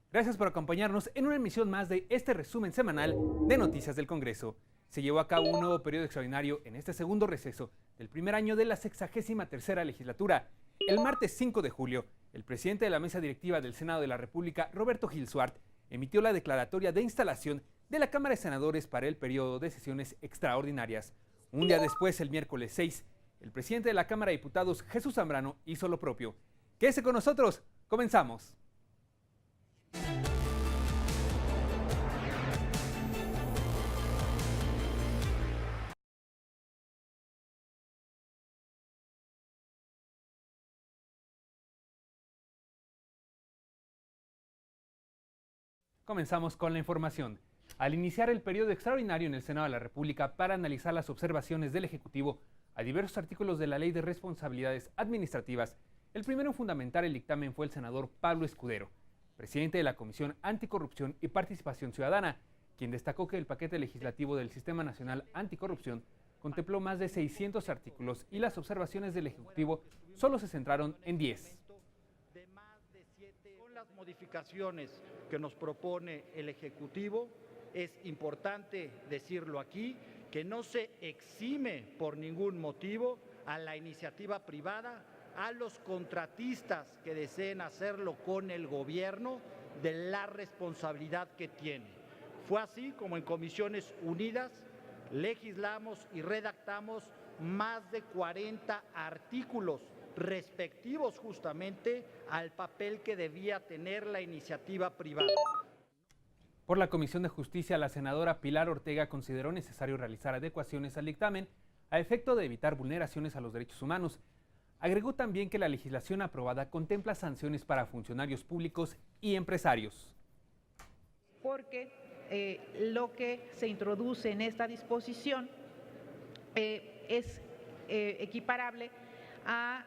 Gracias por acompañarnos en una emisión más de este resumen semanal de Noticias del Congreso. Se llevó a cabo un nuevo periodo extraordinario en este segundo receso del primer año de la 63ª legislatura. El martes 5 de julio, el presidente de la mesa directiva del Senado de la República, Roberto Gil Suart, emitió la declaratoria de instalación de la Cámara de Senadores para el periodo de sesiones extraordinarias. Un día después, el miércoles 6, el presidente de la Cámara de Diputados, Jesús Zambrano, hizo lo propio. Quédese con nosotros, comenzamos. Comenzamos con la información. Al iniciar el periodo extraordinario en el Senado de la República para analizar las observaciones del Ejecutivo a diversos artículos de la Ley de Responsabilidades Administrativas, el primero en fundamentar el dictamen fue el senador Pablo Escudero, presidente de la Comisión Anticorrupción y Participación Ciudadana, quien destacó que el paquete legislativo del Sistema Nacional Anticorrupción contempló más de 600 artículos y las observaciones del Ejecutivo solo se centraron en 10. Con las modificaciones que nos propone el Ejecutivo, es importante decirlo aquí, que no se exime por ningún motivo a la iniciativa privada, a los contratistas que deseen hacerlo con el gobierno, de la responsabilidad que tiene. Fue así como en Comisiones Unidas legislamos y redactamos más de 40 artículos respectivos justamente al papel que debía tener la iniciativa privada. Por la Comisión de Justicia, la senadora Pilar Ortega consideró necesario realizar adecuaciones al dictamen a efecto de evitar vulneraciones a los derechos humanos. Agregó también que la legislación aprobada contempla sanciones para funcionarios públicos y empresarios. Porque lo que se introduce en esta disposición es equiparable a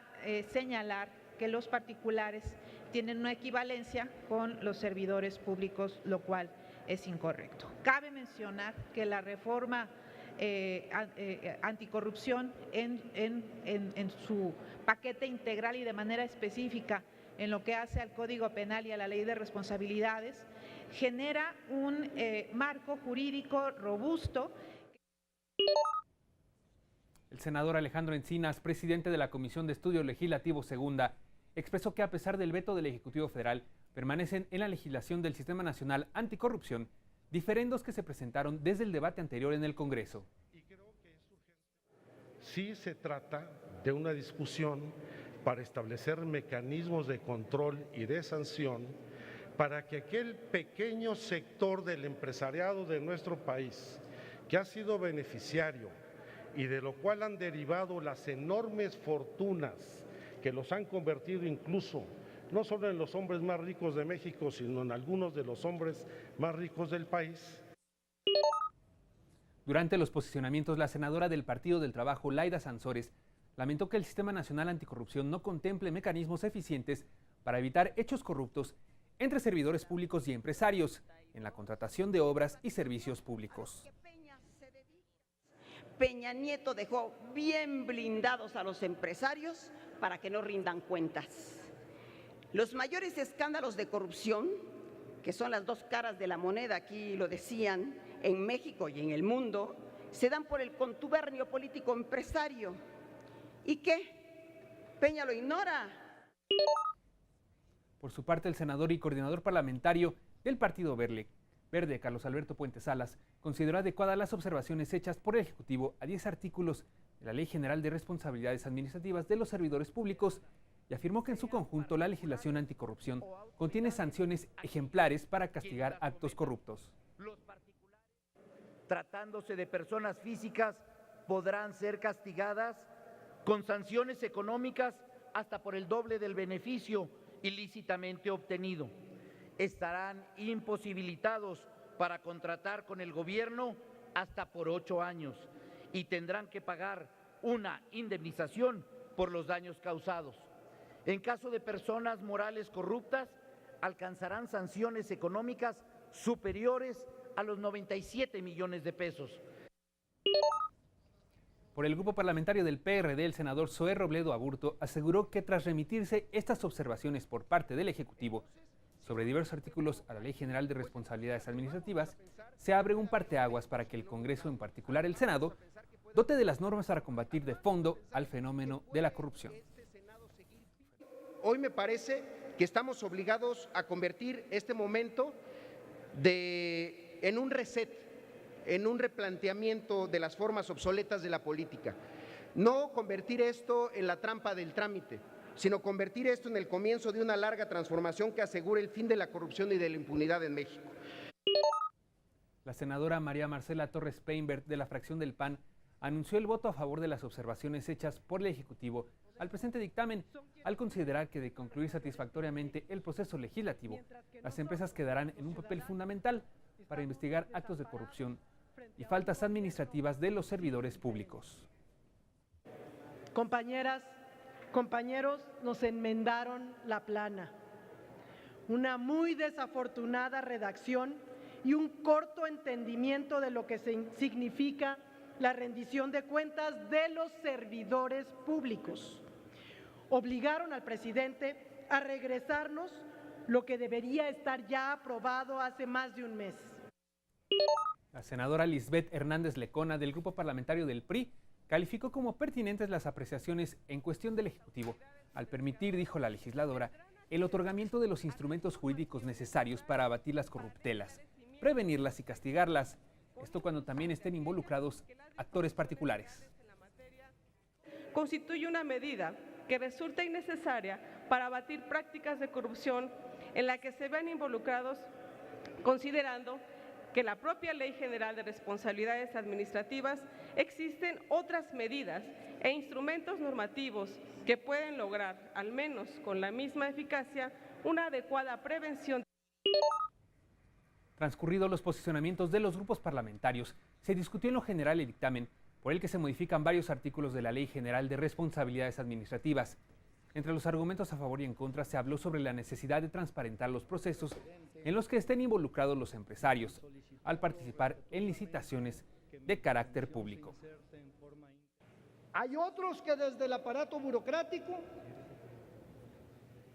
señalar que los particulares tienen una equivalencia con los servidores públicos, lo cual es incorrecto. Cabe mencionar que la reforma anticorrupción en su paquete integral y de manera específica en lo que hace al Código Penal y a la Ley de Responsabilidades genera un marco jurídico robusto. El senador Alejandro Encinas, presidente de la Comisión de Estudio Legislativo Segunda, expresó que a pesar del veto del Ejecutivo Federal, permanecen en la legislación del Sistema Nacional Anticorrupción diferendos que se presentaron desde el debate anterior en el Congreso. Sí se trata de una discusión para establecer mecanismos de control y de sanción para que aquel pequeño sector del empresariado de nuestro país que ha sido beneficiario y de lo cual han derivado las enormes fortunas que los han convertido incluso no solo en los hombres más ricos de México, sino en algunos de los hombres más ricos del país. Durante los posicionamientos, la senadora del Partido del Trabajo, Laida Sansores, lamentó que el Sistema Nacional Anticorrupción no contemple mecanismos eficientes para evitar hechos corruptos entre servidores públicos y empresarios en la contratación de obras y servicios públicos. Peña Nieto dejó bien blindados a los empresarios para que no rindan cuentas. Los mayores escándalos de corrupción, que son las dos caras de la moneda, aquí lo decían, en México y en el mundo, se dan por el contubernio político empresario. ¿Y qué? ¿Peña lo ignora? Por su parte, el senador y coordinador parlamentario del Partido Verde, Carlos Alberto Puente Salas, consideró adecuadas las observaciones hechas por el Ejecutivo a 10 artículos de la Ley General de Responsabilidades Administrativas de los Servidores Públicos y afirmó que en su conjunto la legislación anticorrupción contiene sanciones ejemplares para castigar actos corruptos. Tratándose de personas físicas, podrán ser castigadas con sanciones económicas hasta por el doble del beneficio ilícitamente obtenido. Estarán imposibilitados para contratar con el gobierno hasta por 8 años y tendrán que pagar una indemnización por los daños causados. En caso de personas morales corruptas, alcanzarán sanciones económicas superiores a los 97 millones de pesos. Por el grupo parlamentario del PRD, el senador Zoé Robledo Aburto aseguró que tras remitirse estas observaciones por parte del Ejecutivo, se sobre diversos artículos a la Ley General de Responsabilidades Administrativas, se abre un parteaguas para que el Congreso, en particular el Senado, dote de las normas para combatir de fondo al fenómeno de la corrupción. Hoy me parece que estamos obligados a convertir este momento en un reset, en un replanteamiento de las formas obsoletas de la política. No convertir esto en la trampa del trámite, sino convertir esto en el comienzo de una larga transformación que asegure el fin de la corrupción y de la impunidad en México. La senadora María Marcela Torres Peinbert, de la fracción del PAN, anunció el voto a favor de las observaciones hechas por el Ejecutivo al presente dictamen, al considerar que de concluir satisfactoriamente el proceso legislativo, las empresas quedarán en un papel fundamental para investigar actos de corrupción y faltas administrativas de los servidores públicos. Compañeras, compañeros, nos enmendaron la plana. Una muy desafortunada redacción y un corto entendimiento de lo que significa la rendición de cuentas de los servidores públicos. Obligaron al presidente a regresarnos lo que debería estar ya aprobado hace más de un mes. La senadora Lisbeth Hernández Lecona, del grupo parlamentario del PRI, calificó como pertinentes las apreciaciones en cuestión del Ejecutivo, al permitir, dijo la legisladora, el otorgamiento de los instrumentos jurídicos necesarios para abatir las corruptelas, prevenirlas y castigarlas, esto cuando también estén involucrados actores particulares. Constituye una medida que resulta innecesaria para abatir prácticas de corrupción en la que se ven involucrados, considerando que la propia Ley General de Responsabilidades Administrativas existen otras medidas e instrumentos normativos que pueden lograr, al menos con la misma eficacia, una adecuada prevención. Transcurridos los posicionamientos de los grupos parlamentarios, se discutió en lo general el dictamen, por el que se modifican varios artículos de la Ley General de Responsabilidades Administrativas. Entre los argumentos a favor y en contra se habló sobre la necesidad de transparentar los procesos en los que estén involucrados los empresarios al participar en licitaciones de carácter público. Hay otros que desde el aparato burocrático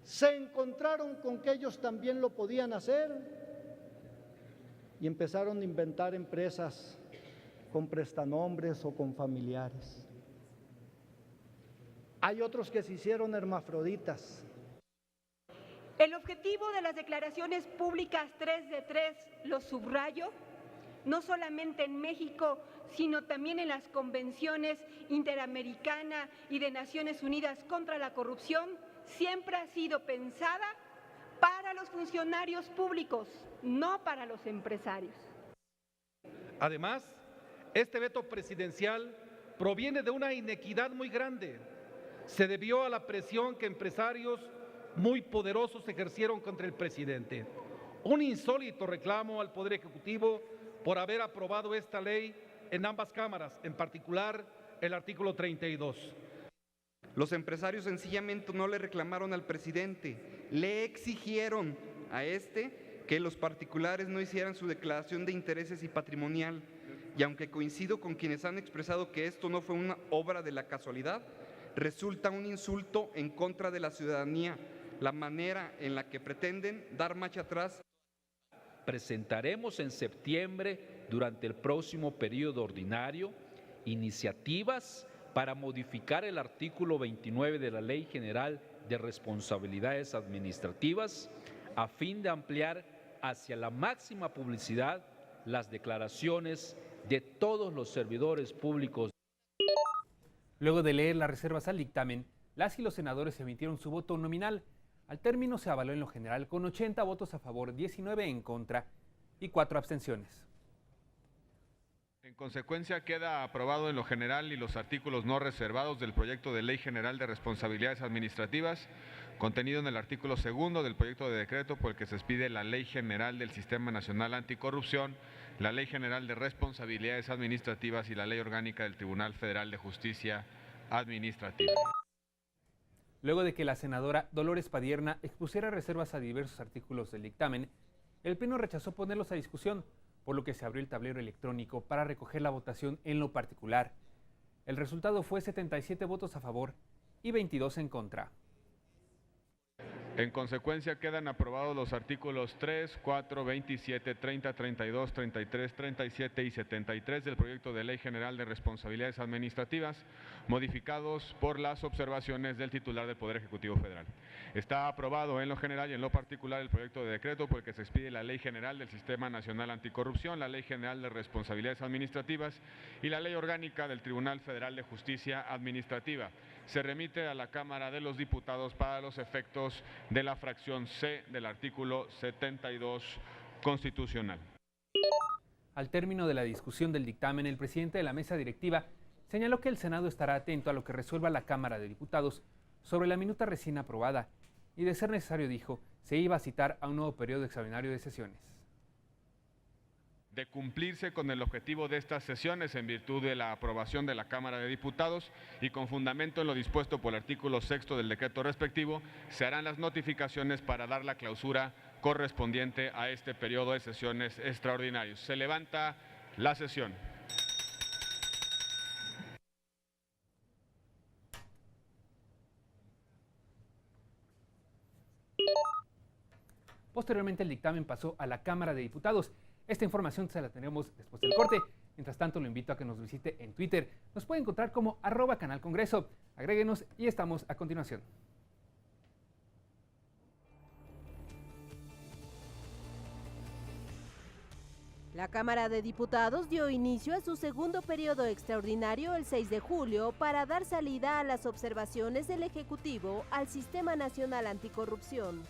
se encontraron con que ellos también lo podían hacer y empezaron a inventar empresas con prestanombres o con familiares. Hay otros que se hicieron hermafroditas. El objetivo de las declaraciones públicas 3 de 3, lo subrayo, no solamente en México, sino también en las convenciones interamericana y de Naciones Unidas contra la corrupción, siempre ha sido pensada para los funcionarios públicos, no para los empresarios. Además, este veto presidencial proviene de una inequidad muy grande. Se debió a la presión que empresarios muy poderosos ejercieron contra el presidente. Un insólito reclamo al Poder Ejecutivo por haber aprobado esta ley en ambas cámaras, en particular el artículo 32. Los empresarios sencillamente no le reclamaron al presidente, le exigieron a que los particulares no hicieran su declaración de intereses y patrimonial. Y aunque coincido con quienes han expresado que esto no fue una obra de la casualidad, resulta un insulto en contra de la ciudadanía, la manera en la que pretenden dar marcha atrás. Presentaremos en septiembre, durante el próximo periodo ordinario, iniciativas para modificar el artículo 29 de la Ley General de Responsabilidades Administrativas, a fin de ampliar hacia la máxima publicidad las declaraciones de todos los servidores públicos. Luego de leer las reservas al dictamen, las y los senadores emitieron su voto nominal. Al término se avaló en lo general con 80 votos a favor, 19 en contra y 4 abstenciones. En consecuencia, queda aprobado en lo general y los artículos no reservados del proyecto de Ley General de Responsabilidades Administrativas, contenido en el artículo 2 del proyecto de decreto por el que se expide la Ley General del Sistema Nacional Anticorrupción, la Ley General de Responsabilidades Administrativas y la Ley Orgánica del Tribunal Federal de Justicia Administrativa. Luego de que la senadora Dolores Padierna expusiera reservas a diversos artículos del dictamen, el Pleno rechazó ponerlos a discusión, por lo que se abrió el tablero electrónico para recoger la votación en lo particular. El resultado fue 77 votos a favor y 22 en contra. En consecuencia, quedan aprobados los artículos 3, 4, 27, 30, 32, 33, 37 y 73 del proyecto de Ley General de Responsabilidades Administrativas, modificados por las observaciones del titular del Poder Ejecutivo Federal. Está aprobado en lo general y en lo particular el proyecto de decreto por el que se expide la Ley General del Sistema Nacional Anticorrupción, la Ley General de Responsabilidades Administrativas y la Ley Orgánica del Tribunal Federal de Justicia Administrativa. Se remite a la Cámara de los Diputados para los efectos de la fracción C del artículo 72 constitucional. Al término de la discusión del dictamen, el presidente de la mesa directiva señaló que el Senado estará atento a lo que resuelva la Cámara de Diputados sobre la minuta recién aprobada y, de ser necesario, dijo, se iba a citar a un nuevo periodo extraordinario de sesiones. De cumplirse con el objetivo de estas sesiones en virtud de la aprobación de la Cámara de Diputados y con fundamento en lo dispuesto por el artículo 6 del decreto respectivo, se harán las notificaciones para dar la clausura correspondiente a este periodo de sesiones extraordinarios. Se levanta la sesión. Posteriormente, el dictamen pasó a la Cámara de Diputados. Esta información se la tendremos después del corte. Mientras tanto, lo invito a que nos visite en Twitter. Nos puede encontrar como @canalcongreso. Agréguenos y estamos a continuación. La Cámara de Diputados dio inicio a su segundo periodo extraordinario el 6 de julio para dar salida a las observaciones del Ejecutivo al Sistema Nacional Anticorrupción.